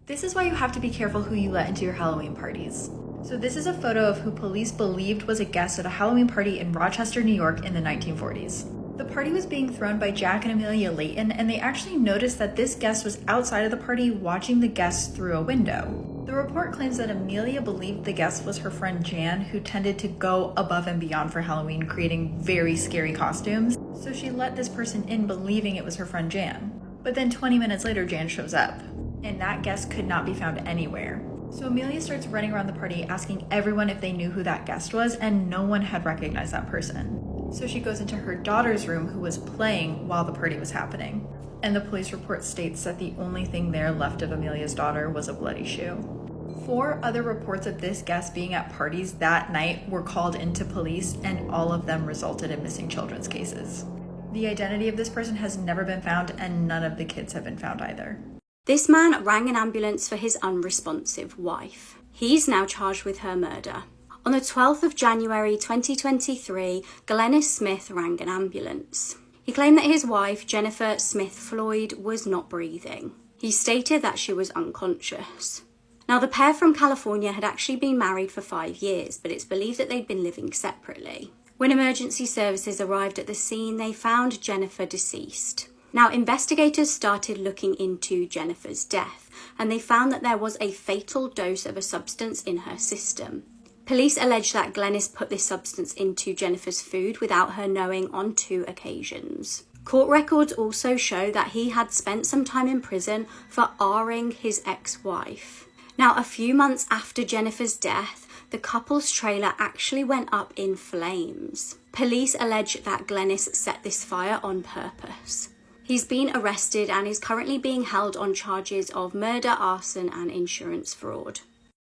This is why you have to be careful who you let into your Halloween parties. So this is a photo of who police believed was a guest at a Halloween party in Rochester, New York in the 1940s. The party was being thrown by Jack and Amelia Layton, and they actually noticed that this guest was outside of the party watching the guests through a window. The report claims that Amelia believed the guest was her friend Jan, who tended to go above and beyond for Halloween, creating very scary costumes. So she let this person in believing it was her friend Jan. But then 20 minutes later, Jan shows up, and that guest could not be found anywhere. So Amelia starts running around the party asking everyone if they knew who that guest was, and no one had recognized that person. So she goes into her daughter's room, who was playing while the party was happening. And the police report states that the only thing there left of Amelia's daughter was a bloody shoe. 4 other reports of this guest being at parties that night were called into police, and all of them resulted in missing children's cases. The identity of this person has never been found, and none of the kids have been found either. This man rang an ambulance for his unresponsive wife. He's now charged with her murder. On the 12th of January 2023, Glennis Smith rang an ambulance. He claimed that his wife, Jennifer Smith Floyd, was not breathing. He stated that she was unconscious. Now, the pair from California had actually been married for 5 years, but it's believed that they'd been living separately. When emergency services arrived at the scene, they found Jennifer deceased. Now, investigators started looking into Jennifer's death, and they found that there was a fatal dose of a substance in her system. Police allege that Glennis put this substance into Jennifer's food without her knowing on 2 occasions. Court records also show that he had spent some time in prison for R-ing his ex-wife. Now, a few months after Jennifer's death, the couple's trailer actually went up in flames. Police allege that Glennis set this fire on purpose. He's been arrested and is currently being held on charges of murder, arson, and insurance fraud.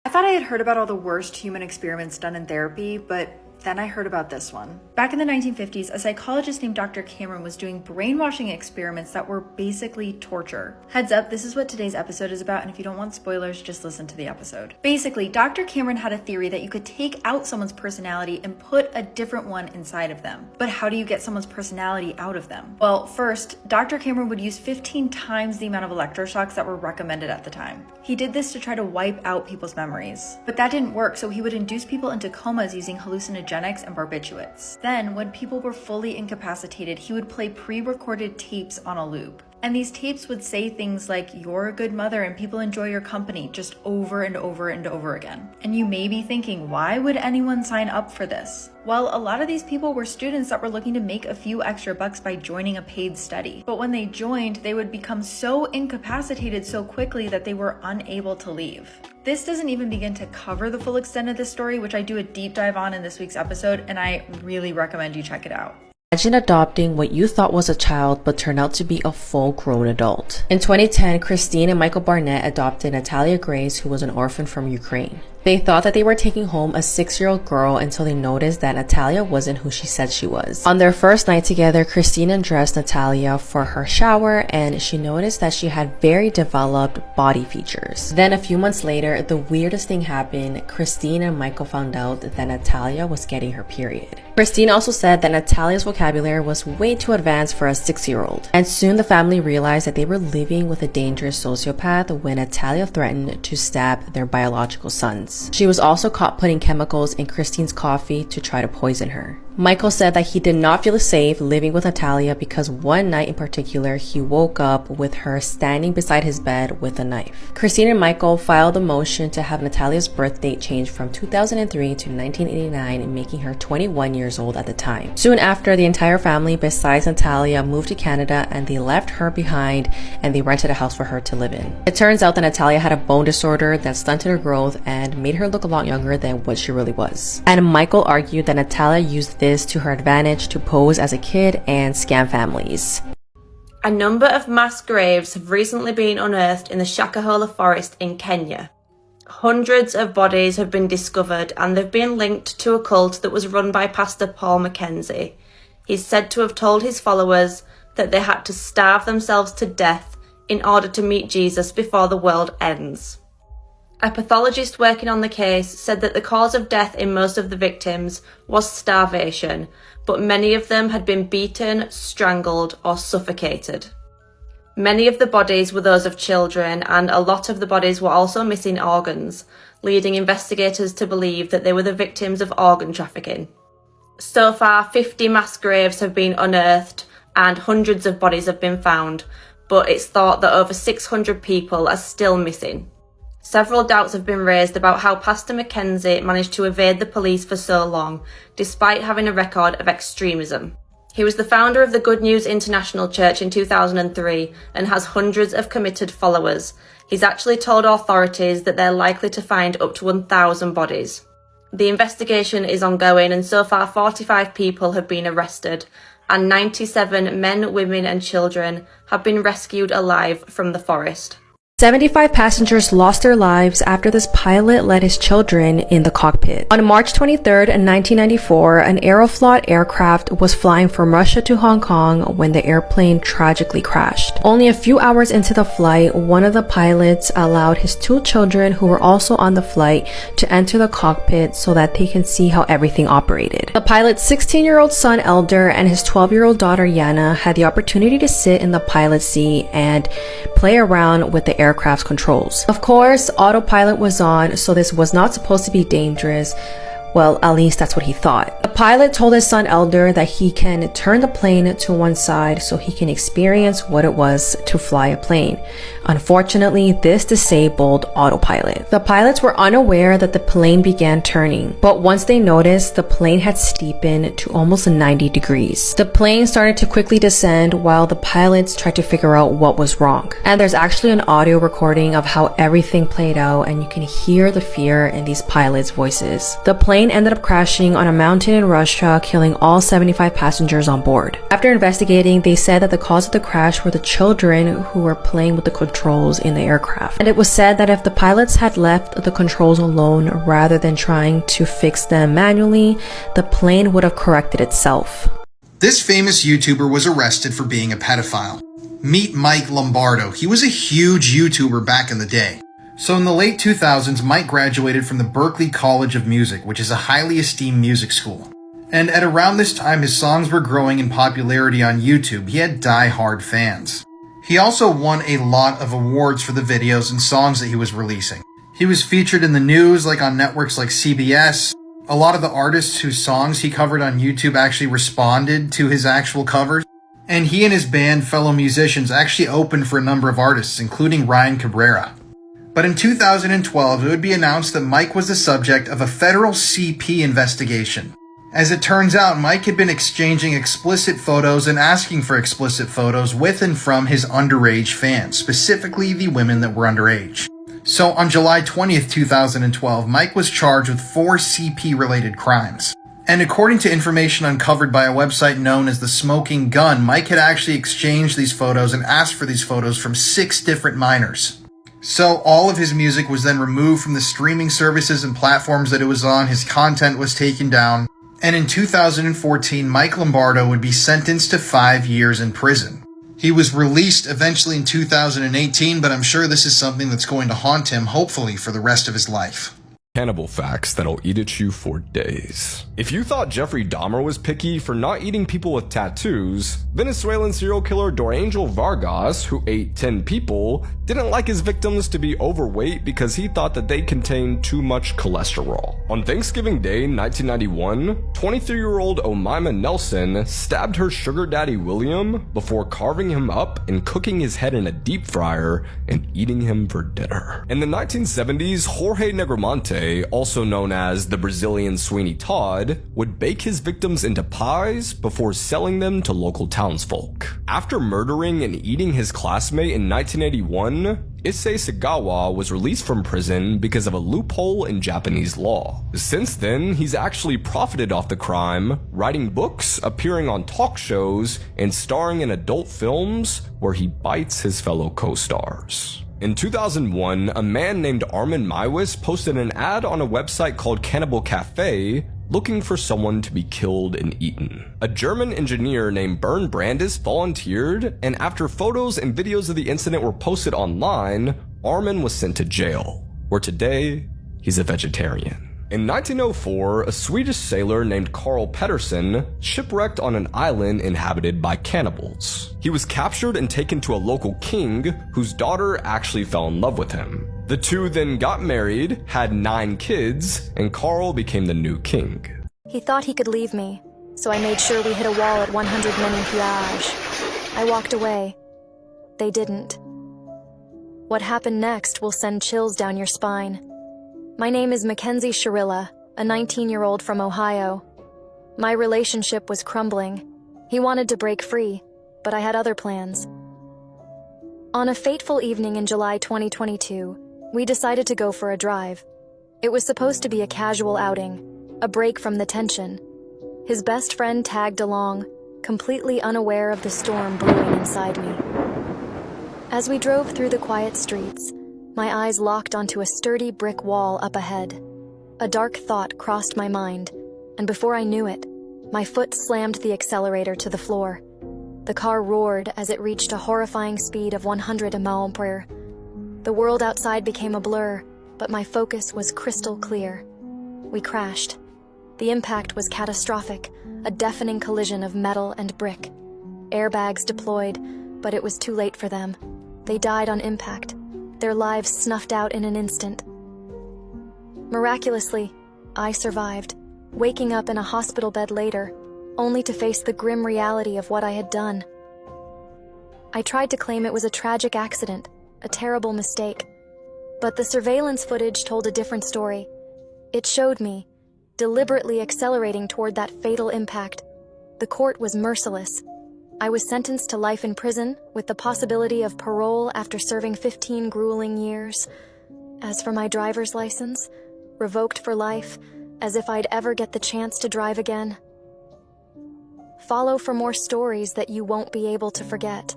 I thought I had heard about all the worst human experiments done in therapy, but then I heard about this one. Back in the 1950s, a psychologist named Dr. Cameron was doing brainwashing experiments that were basically torture. Heads up, this is what today's episode is about, and if you don't want spoilers, just listen to the episode. Basically, Dr. Cameron had a theory that you could take out someone's personality and put a different one inside of them. But how do you get someone's personality out of them? Well, first, Dr. Cameron would use 15 times the amount of electroshocks that were recommended at the time. He did this to try to wipe out people's memories. But that didn't work, so he would induce people into comas using hallucinogenics and barbiturates. Then, when people were fully incapacitated, he would play pre-recorded tapes on a loop. And these tapes would say things like, "You're a good mother and people enjoy your company," just over and over and over again. And you may be thinking, why would anyone sign up for this? Well, a lot of these people were students that were looking to make a few extra bucks by joining a paid study. But when they joined, they would become so incapacitated so quickly that they were unable to leave. This doesn't even begin to cover the full extent of this story, which I do a deep dive on in this week's episode, and I really recommend you check it out. Imagine adopting what you thought was a child but turned out to be a full-grown adult. In 2010, Christine and Michael Barnett adopted Natalia Grace, who was an orphan from Ukraine. They thought that they were taking home a 6-year-old girl until they noticed that Natalia wasn't who she said she was. On their first night together, Christine undressed Natalia for her shower, and she noticed that she had very developed body features. Then a few months later, the weirdest thing happened. Christine and Michael found out that Natalia was getting her period. Christine also said that Natalia's vocabulary was way too advanced for a 6-year-old. And soon the family realized that they were living with a dangerous sociopath when Natalia threatened to stab their biological sons. She was also caught putting chemicals in Christine's coffee to try to poison her. Michael said that he did not feel safe living with Natalia because one night in particular, he woke up with her standing beside his bed with a knife. Christine and Michael filed a motion to have Natalia's birth date changed from 2003 to 1989, making her 21 years old at the time. Soon after, the entire family besides Natalia moved to Canada, and they left her behind and they rented a house for her to live in. It turns out that Natalia had a bone disorder that stunted her growth and made her look a lot younger than what she really was. And Michael argued that Natalia used this to her advantage to pose as a kid and scam families. A number of mass graves have recently been unearthed in the Shakahola forest in Kenya. Hundreds of bodies have been discovered, and they've been linked to a cult that was run by Pastor Paul Mackenzie. He's said to have told his followers that they had to starve themselves to death in order to meet Jesus before the world ends. A pathologist working on the case said that the cause of death in most of the victims was starvation, but many of them had been beaten, strangled, or suffocated. Many of the bodies were those of children, and a lot of the bodies were also missing organs, leading investigators to believe that they were the victims of organ trafficking. So far, 50 mass graves have been unearthed and hundreds of bodies have been found, but it's thought that over 600 people are still missing. Several doubts have been raised about how Pastor Mackenzie managed to evade the police for so long, despite having a record of extremism. He was the founder of the Good News International Church in 2003 and has hundreds of committed followers. He's actually told authorities that they're likely to find up to 1,000 bodies. The investigation is ongoing, and so far 45 people have been arrested, and 97 men, women and children have been rescued alive from the forest. 75 passengers lost their lives after this pilot let his children in the cockpit. On March 23rd, 1994, an Aeroflot aircraft was flying from Russia to Hong Kong when the airplane tragically crashed. Only a few hours into the flight, one of the pilots allowed his 2 children who were also on the flight to enter the cockpit so that they can see how everything operated. The pilot's 16-year-old son Elder and his 12-year-old daughter Yana had the opportunity to sit in the pilot's seat and play around with the aircraft's controls. Of course, autopilot was on, so this was not supposed to be dangerous. Well, at least that's what he thought. The pilot told his son Elder that he can turn the plane to one side so he can experience what it was to fly a plane. Unfortunately, this disabled autopilot. The pilots were unaware that the plane began turning, but once they noticed, the plane had steepened to almost 90 degrees. The plane started to quickly descend while the pilots tried to figure out what was wrong. And there's actually an audio recording of how everything played out, and you can hear the fear in these pilots' voices. The plane ended up crashing on a mountain in Russia, killing all 75 passengers on board. After investigating, they said that the cause of the crash were the children who were playing with the controls in the aircraft. And it was said that if the pilots had left the controls alone rather than trying to fix them manually, the plane would have corrected itself. This famous YouTuber was arrested for being a pedophile. Meet Mike Lombardo. He was a huge YouTuber back in the day. So in the late 2000s, Mike graduated from the Berklee College of Music, which is a highly esteemed music school. And at around this time, his songs were growing in popularity on YouTube. He had die-hard fans. He also won a lot of awards for the videos and songs that he was releasing. He was featured in the news, like on networks like CBS. A lot of the artists whose songs he covered on YouTube actually responded to his actual covers. And he and his band, fellow musicians, actually opened for a number of artists, including Ryan Cabrera. But in 2012, it would be announced that Mike was the subject of a federal CP investigation. As it turns out, Mike had been exchanging explicit photos and asking for explicit photos with and from his underage fans, specifically the women that were underage. So on July 20th, 2012, Mike was charged with 4 CP-related crimes. And according to information uncovered by a website known as The Smoking Gun, Mike had actually exchanged these photos and asked for these photos from 6 different minors. So all of his music was then removed from the streaming services and platforms that it was on. His content was taken down. And in 2014, Mike Lombardo would be sentenced to 5 years in prison. He was released eventually in 2018, but I'm sure this is something that's going to haunt him, hopefully, for the rest of his life. Cannibal facts that'll eat at you for days. If you thought Jeffrey Dahmer was picky for not eating people with tattoos, Venezuelan serial killer Dorangel Vargas, who ate 10 people, didn't like his victims to be overweight because he thought that they contained too much cholesterol. On Thanksgiving Day 1991, 23-year-old Omaima Nelson stabbed her sugar daddy William before carving him up and cooking his head in a deep fryer and eating him for dinner. In the 1970s, Jorge Negromonte, also known as the Brazilian Sweeney Todd, would bake his victims into pies before selling them to local townsfolk. After murdering and eating his classmate in 1981, Issei Sagawa was released from prison because of a loophole in Japanese law. Since then, he's actually profited off the crime, writing books, appearing on talk shows, and starring in adult films where he bites his fellow co-stars. In 2001, a man named Armin Maiwis posted an ad on a website called Cannibal Cafe looking for someone to be killed and eaten. A German engineer named Bernd Brandis volunteered, and after photos and videos of the incident were posted online, Armin was sent to jail, where today, he's a vegetarian. In 1904, a Swedish sailor named Carl Pettersson shipwrecked on an island inhabited by cannibals. He was captured and taken to a local king whose daughter actually fell in love with him. The two then got married, had 9 kids, and Carl became the new king. He thought he could leave me, so I made sure we hit a wall at 100 Meningpiage. I walked away. They didn't. What happened next will send chills down your spine. My name is Mackenzie Sharilla, a 19-year-old from Ohio. My relationship was crumbling. He wanted to break free, but I had other plans. On a fateful evening in July 2022, we decided to go for a drive. It was supposed to be a casual outing, a break from the tension. His best friend tagged along, completely unaware of the storm brewing inside me. As we drove through the quiet streets, my eyes locked onto a sturdy brick wall up ahead. A dark thought crossed my mind, and before I knew it, my foot slammed the accelerator to the floor. The car roared as it reached a horrifying speed of 100 mph. The world outside became a blur, but my focus was crystal clear. We crashed. The impact was catastrophic, a deafening collision of metal and brick. Airbags deployed, but it was too late for them. They died on impact, their lives snuffed out in an instant. Miraculously, I survived, waking up in a hospital bed later, only to face the grim reality of what I had done. I tried to claim it was a tragic accident, a terrible mistake. But the surveillance footage told a different story. It showed me, deliberately accelerating toward that fatal impact. The court was merciless. I was sentenced to life in prison with the possibility of parole after serving 15 grueling years. As for my driver's license, revoked for life, as if I'd ever get the chance to drive again. Follow for more stories that you won't be able to forget.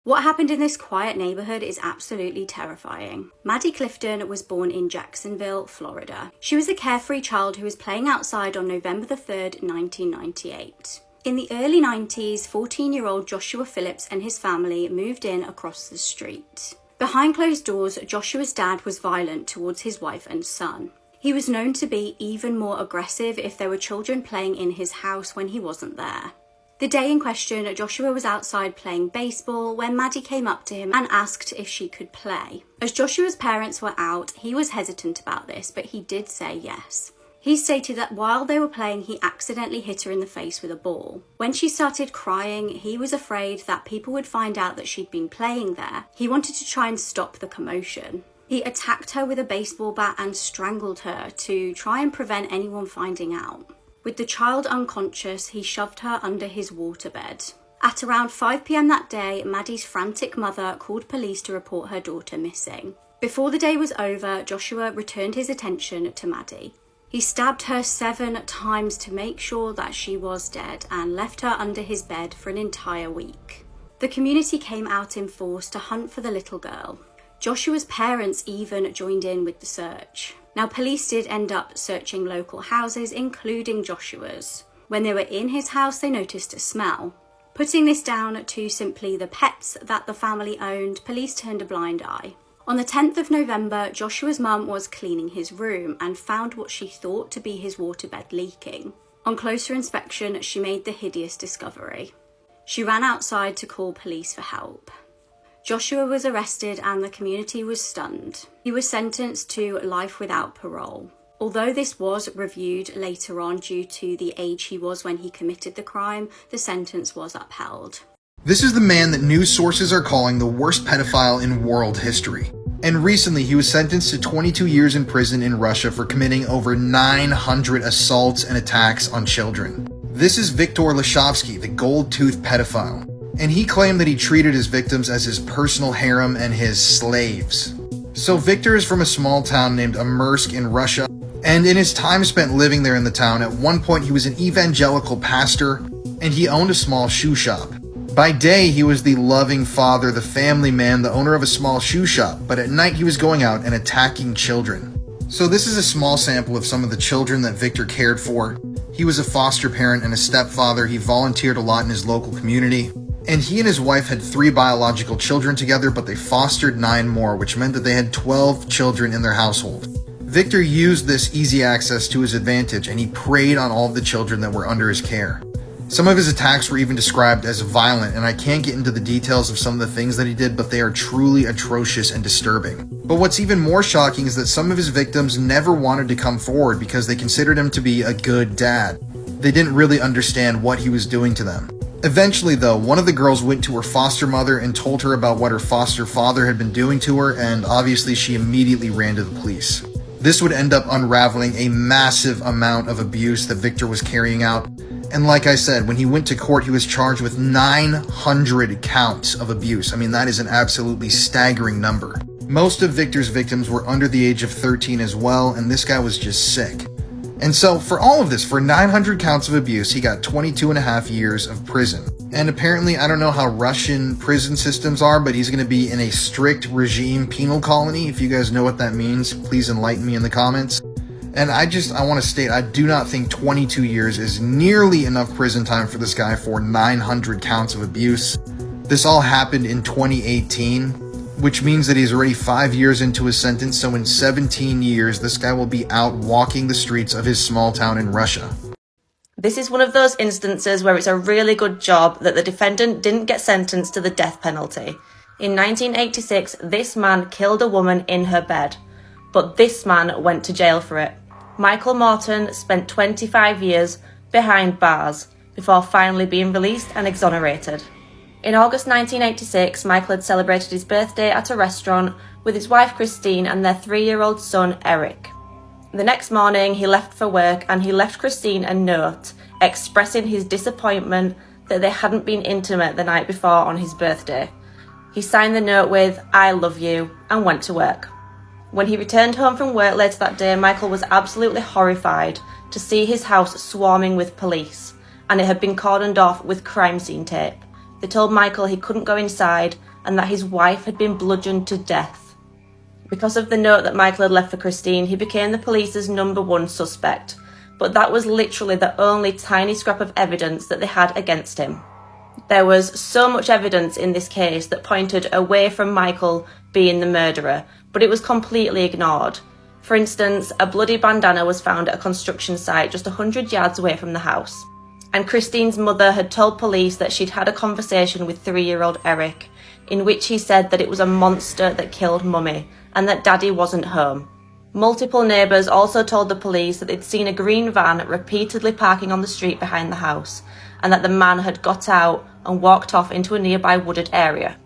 What happened in this quiet neighborhood is absolutely terrifying. Maddie Clifton was born in Jacksonville, Florida. She was a carefree child who was playing outside on November the 3rd, 1998. In the early 90s, 14-year-old Joshua Phillips and his family moved in across the street. Behind closed doors, Joshua's dad was violent towards his wife and son. He was known to be even more aggressive if there were children playing in his house when he wasn't there. The day in question, Joshua was outside playing baseball when Maddie came up to him and asked if she could play. As Joshua's parents were out, he was hesitant about this, but he did say yes. He stated that while they were playing, he accidentally hit her in the face with a ball. When she started crying, he was afraid that people would find out that she'd been playing there. He wanted to try and stop the commotion. He attacked her with a baseball bat and strangled her to try and prevent anyone finding out. With the child unconscious, he shoved her under his waterbed. At around 5 p.m. that day, Maddie's frantic mother called police to report her daughter missing. Before the day was over, Joshua returned his attention to Maddie. He stabbed her 7 times to make sure that she was dead and left her under his bed for an entire week. The community came out in force to hunt for the little girl. Joshua's parents even joined in with the search. Now, police did end up searching local houses, including Joshua's. When they were in his house, they noticed a smell. Putting this down to simply the pets that the family owned, police turned a blind eye. On the 10th of November, Joshua's mum was cleaning his room and found what she thought to be his waterbed leaking. On closer inspection, she made the hideous discovery. She ran outside to call police for help. Joshua was arrested and the community was stunned. He was sentenced to life without parole. Although this was reviewed later on due to the age he was when he committed the crime, the sentence was upheld. This is the man that news sources are calling the worst pedophile in world history. And recently he was sentenced to 22 years in prison in Russia for committing over 900 assaults and attacks on children. This is Viktor Lashovsky, the gold-toothed pedophile. And he claimed that he treated his victims as his personal harem and his slaves. So Viktor is from a small town named Amersk in Russia, and in his time spent living there in the town, at one point he was an evangelical pastor, and he owned a small shoe shop. By day, he was the loving father, the family man, the owner of a small shoe shop, but at night he was going out and attacking children. So this is a small sample of some of the children that Viktor cared for. He was a foster parent and a stepfather. He volunteered a lot in his local community. And he and his wife had 3 biological children together, but they fostered 9 more, which meant that they had 12 children in their household. Victor used this easy access to his advantage, and he preyed on all of the children that were under his care. Some of his attacks were even described as violent, and I can't get into the details of some of the things that he did, but they are truly atrocious and disturbing. But what's even more shocking is that some of his victims never wanted to come forward because they considered him to be a good dad. They didn't really understand what he was doing to them. Eventually, though, one of the girls went to her foster mother and told her about what her foster father had been doing to her, and obviously she immediately ran to the police. This would end up unraveling a massive amount of abuse that Victor was carrying out. And like I said, when he went to court, he was charged with 900 counts of abuse. I mean, that is an absolutely staggering number. Most of Victor's victims were under the age of 13 as well, and this guy was just sick. And so for all of this, for 900 counts of abuse, he got 22 and a half years of prison. And apparently, I don't know how Russian prison systems are, but he's going to be in a strict regime penal colony. If you guys know what that means, please enlighten me in the comments. And I want to state, I do not think 22 years is nearly enough prison time for this guy for 900 counts of abuse. This all happened in 2018, which means that he's already 5 years into his sentence, so in 17 years, this guy will be out walking the streets of his small town in Russia. This is one of those instances where it's a really good job that the defendant didn't get sentenced to the death penalty. In 1986, this man killed a woman in her bed, but this man went to jail for it. Michael Morton spent 25 years behind bars before finally being released and exonerated. In August 1986, Michael had celebrated his birthday at a restaurant with his wife Christine and their 3-year-old son Eric. The next morning, he left for work and he left Christine a note expressing his disappointment that they hadn't been intimate the night before on his birthday. He signed the note with, "I love you," and went to work. When he returned home from work later that day, Michael was absolutely horrified to see his house swarming with police, and it had been cordoned off with crime scene tape. They told Michael he couldn't go inside and that his wife had been bludgeoned to death. Because of the note that Michael had left for Christine, he became the police's #1 suspect, but that was literally the only tiny scrap of evidence that they had against him. There was so much evidence in this case that pointed away from Michael being the murderer, but it was completely ignored. For instance, a bloody bandana was found at a construction site just 100 yards away from the house. And Christine's mother had told police that she'd had a conversation with 3-year-old Eric, in which he said that it was a monster that killed Mummy, and that Daddy wasn't home. Multiple neighbours also told the police that they'd seen a green van repeatedly parking on the street behind the house, and that the man had got out and walked off into a nearby wooded area.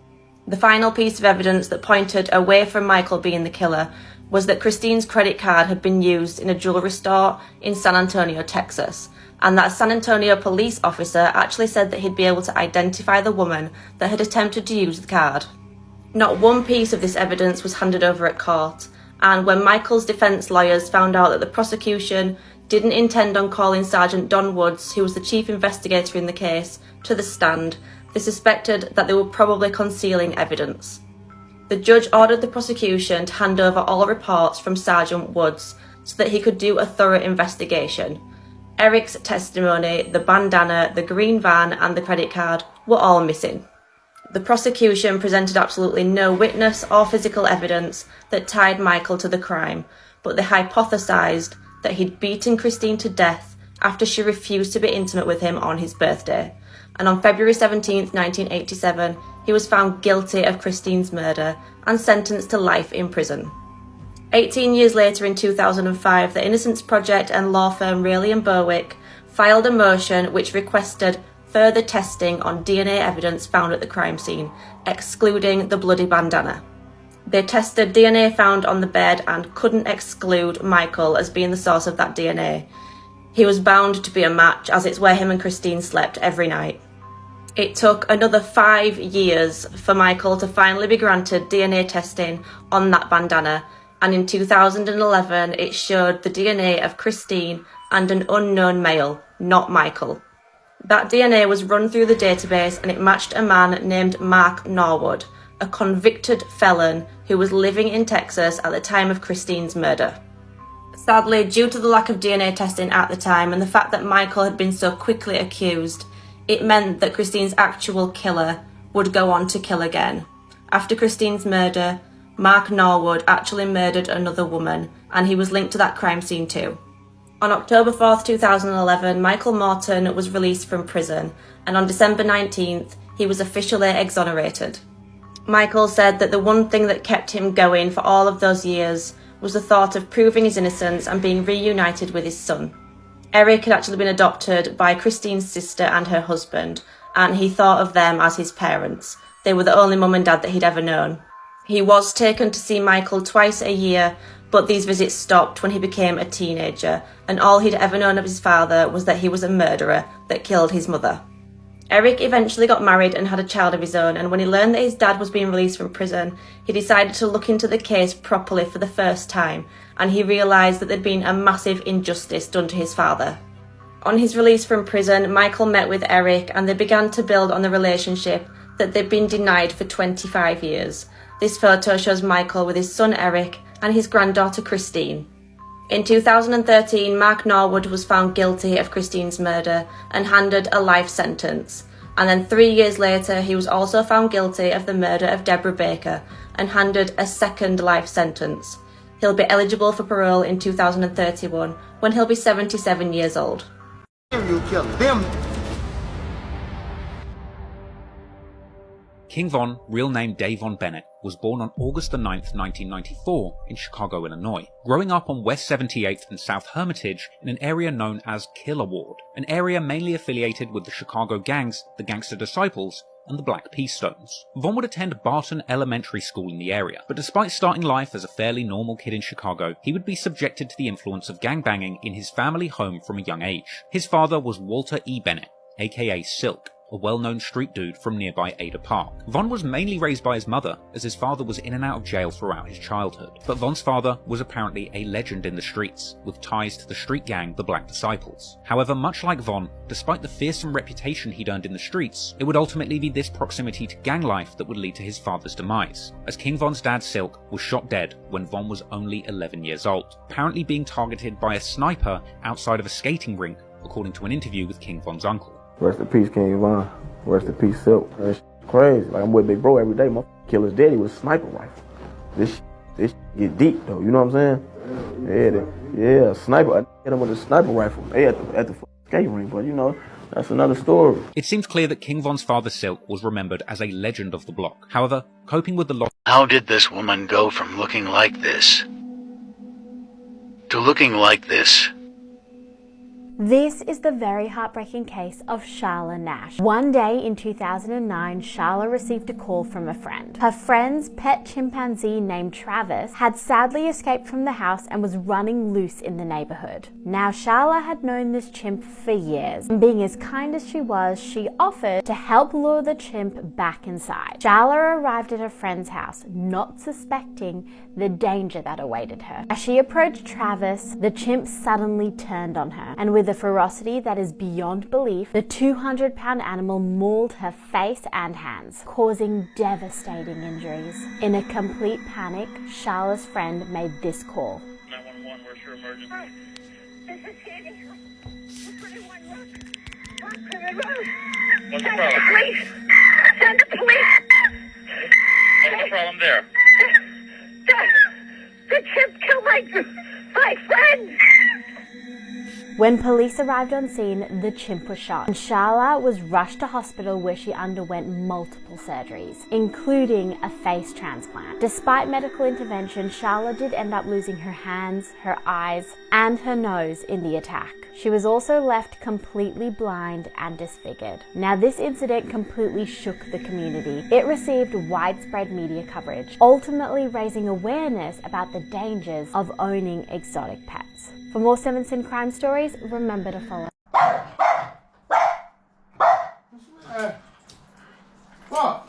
The final piece of evidence that pointed away from Michael being the killer was that Christine's credit card had been used in a jewellery store in San Antonio, Texas, and that a San Antonio police officer actually said that he'd be able to identify the woman that had attempted to use the card. Not one piece of this evidence was handed over at court, and when Michael's defence lawyers found out that the prosecution didn't intend on calling Sergeant Don Woods, who was the chief investigator in the case, to the stand, they suspected that they were probably concealing evidence. The judge ordered the prosecution to hand over all reports from Sergeant Woods so that he could do a thorough investigation. Eric's testimony, the bandana, the green van and the credit card were all missing. The prosecution presented absolutely no witness or physical evidence that tied Michael to the crime, but they hypothesised that he'd beaten Christine to death after she refused to be intimate with him on his birthday. And on February 17, 1987, he was found guilty of Christine's murder and sentenced to life in prison. 18 years later, in 2005, the Innocence Project and law firm Rayleigh and Berwick filed a motion which requested further testing on DNA evidence found at the crime scene, excluding the bloody bandana. They tested DNA found on the bed and couldn't exclude Michael as being the source of that DNA. He was bound to be a match, as it's where him and Christine slept every night. It took another 5 years for Michael to finally be granted DNA testing on that bandana, and in 2011 it showed the DNA of Christine and an unknown male, not Michael. That DNA was run through the database and it matched a man named Mark Norwood, a convicted felon who was living in Texas at the time of Christine's murder. Sadly, due to the lack of DNA testing at the time and the fact that Michael had been so quickly accused, it meant that Christine's actual killer would go on to kill again. After Christine's murder, Mark Norwood actually murdered another woman, and he was linked to that crime scene too. On October 4th, 2011, Michael Morton was released from prison, and on December 19th, he was officially exonerated. Michael said that the one thing that kept him going for all of those years was the thought of proving his innocence and being reunited with his son. Eric had actually been adopted by Christine's sister and her husband, and he thought of them as his parents. They were the only mum and dad that he'd ever known. He was taken to see Michael twice a year, but these visits stopped when he became a teenager, and all he'd ever known of his father was that he was a murderer that killed his mother. Eric eventually got married and had a child of his own, and when he learned that his dad was being released from prison, he decided to look into the case properly for the first time, and he realised that there'd been a massive injustice done to his father. On his release from prison, Michael met with Eric, and they began to build on the relationship that they'd been denied for 25 years. This photo shows Michael with his son Eric and his granddaughter Christine. In 2013, Mark Norwood was found guilty of Christine's murder and handed a life sentence. And then 3 years later, he was also found guilty of the murder of Deborah Baker and handed a second life sentence. He'll be eligible for parole in 2031 when he'll be 77 years old. King Von, real name Davon Bennett, was born on August 9, 1994 in Chicago, Illinois, growing up on West 78th and South Hermitage in an area known as Killer Ward, an area mainly affiliated with the Chicago gangs, the Gangster Disciples, and the Black Peace Stones. Von would attend Barton Elementary School in the area, but despite starting life as a fairly normal kid in Chicago, he would be subjected to the influence of gangbanging in his family home from a young age. His father was Walter E. Bennett, aka Silk, a well-known street dude from nearby Ada Park. Von was mainly raised by his mother, as his father was in and out of jail throughout his childhood. But Von's father was apparently a legend in the streets, with ties to the street gang, the Black Disciples. However, much like Von, despite the fearsome reputation he'd earned in the streets, it would ultimately be this proximity to gang life that would lead to his father's demise, as King Von's dad Silk was shot dead when Von was only 11 years old, apparently being targeted by a sniper outside of a skating rink, according to an interview with King Von's uncle. Rest in peace, King Von. Rest in peace, Silk. That's crazy. Like, I'm with Big Bro every day. My kill his daddy with a sniper rifle. This get deep, though. You know what I'm saying? Yeah, sniper. I hit him with a sniper rifle. They at the skating rink, but you know, that's another story. It seems clear that King Von's father Silk was remembered as a legend of the block. However, coping with the loss. How did this woman go from looking like this to looking like this? This is the very heartbreaking case of Sharla Nash. One day in 2009, Sharla received a call from a friend. Her friend's pet chimpanzee named Travis had sadly escaped from the house and was running loose in the neighborhood. Now, Sharla had known this chimp for years, and being as kind as she was, she offered to help lure the chimp back inside. Sharla arrived at her friend's house, not suspecting the danger that awaited her. As she approached Travis, the chimp suddenly turned on her, and with a ferocity that is beyond belief, the 200-pound animal mauled her face and hands, causing devastating injuries. In a complete panic, Sharla's friend made this call. 911, where's your emergency? This is Katie. What's the problem? Police! Send the police! What's the problem there? The chimp killed my friend! When police arrived on scene, the chimp was shot, and Sharla was rushed to hospital where she underwent multiple surgeries, including a face transplant. Despite medical intervention, Sharla did end up losing her hands, her eyes, and her nose in the attack. She was also left completely blind and disfigured. Now, this incident completely shook the community. It received widespread media coverage, ultimately raising awareness about the dangers of owning exotic pets. For more 7 Sin crime stories, remember to follow. What?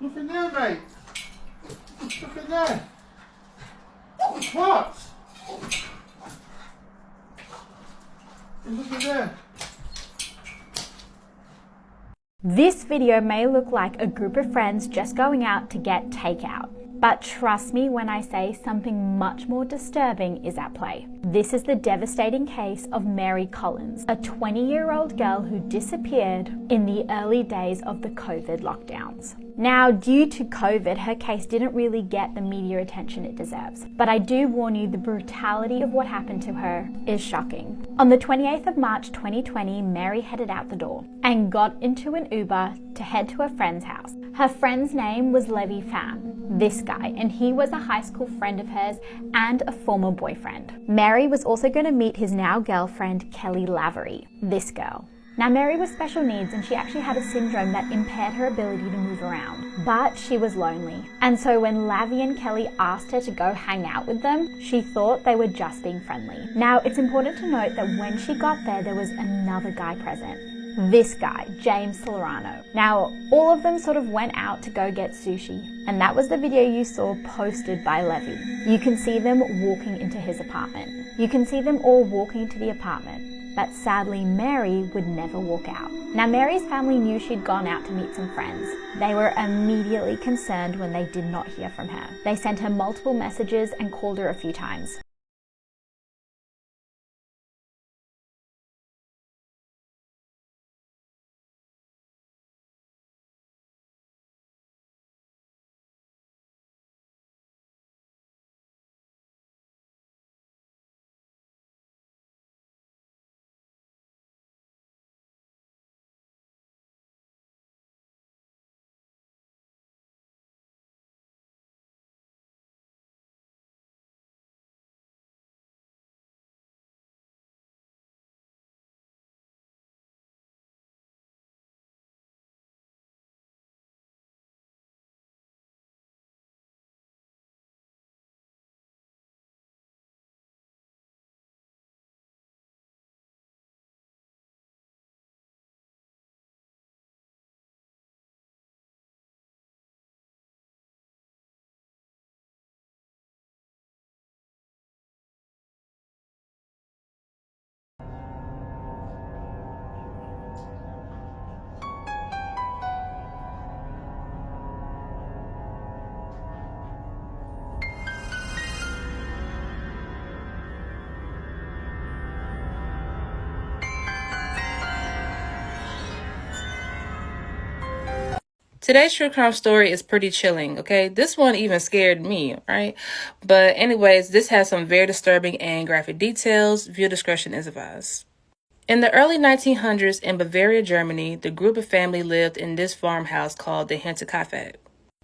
Look in there, mate. Look in there. What? Look in there. This video may look like a group of friends just going out to get takeout. But trust me when I say something much more disturbing is at play. This is the devastating case of Mary Collins, a 20-year-old girl who disappeared in the early days of the COVID lockdowns. Now, due to COVID, her case didn't really get the media attention it deserves. But I do warn you, the brutality of what happened to her is shocking. On the 28th of March 2020, Mary headed out the door and got into an Uber to head to a friend's house. Her friend's name was Levi Pham, this guy, and he was a high school friend of hers and a former boyfriend. Mary was also going to meet his now girlfriend, Kelly Lavery, this girl. Now, Mary was special needs and she actually had a syndrome that impaired her ability to move around, but she was lonely. And so when Lavi and Kelly asked her to go hang out with them, she thought they were just being friendly. Now, it's important to note that when she got there was another guy present. This guy, James Solano. Now, all of them sort of went out to go get sushi, and that was the video you saw posted by Levy. You can see them walking into his apartment. You can see them all walking into the apartment, but sadly Mary would never walk out. Now, Mary's family knew she'd gone out to meet some friends. They were immediately concerned when they did not hear from her. They sent her multiple messages and called her a few times. Today's true crime story is pretty chilling, okay? This one even scared me, right? But anyways, this has some very disturbing and graphic details. Viewer discretion is advised. In the early 1900s in Bavaria, Germany, the Gruber family lived in this farmhouse called the Hinterkaifeck.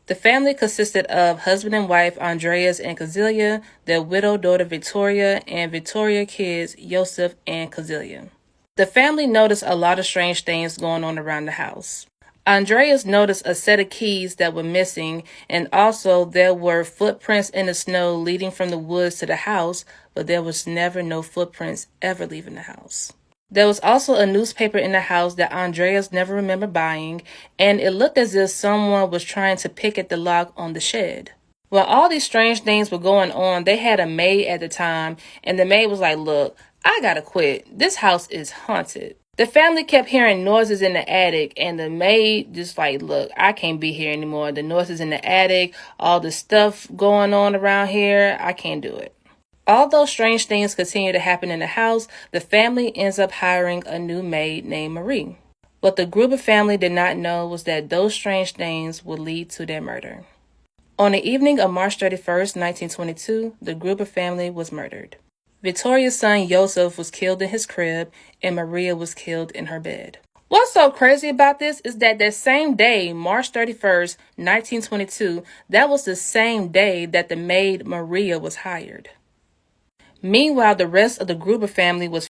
The family consisted of husband and wife Andreas and Kazilia, their widowed daughter Victoria, and Victoria kids Joseph and Kazilia. The family noticed a lot of strange things going on around the house. Andreas noticed a set of keys that were missing, and also there were footprints in the snow leading from the woods to the house, but there was never no footprints ever leaving the house. There was also a newspaper in the house that Andreas never remembered buying, and it looked as if someone was trying to pick at the lock on the shed. While all these strange things were going on, they had a maid at the time, and the maid was like, "Look, I gotta quit. This house is haunted." The family kept hearing noises in the attic, and the maid just like, "Look, I can't be here anymore. The noises in the attic, all the stuff going on around here, I can't do it." Although strange things continue to happen in the house, the family ends up hiring a new maid named Marie. What the Gruber family did not know was that those strange things would lead to their murder. On the evening of March 31st, 1922, the Gruber family was murdered. Victoria's son Joseph was killed in his crib, and Maria was killed in her bed. What's so crazy about this is that same day, March 31st, 1922, that was the same day that the maid Maria was hired. Meanwhile, the rest of the Gruber family was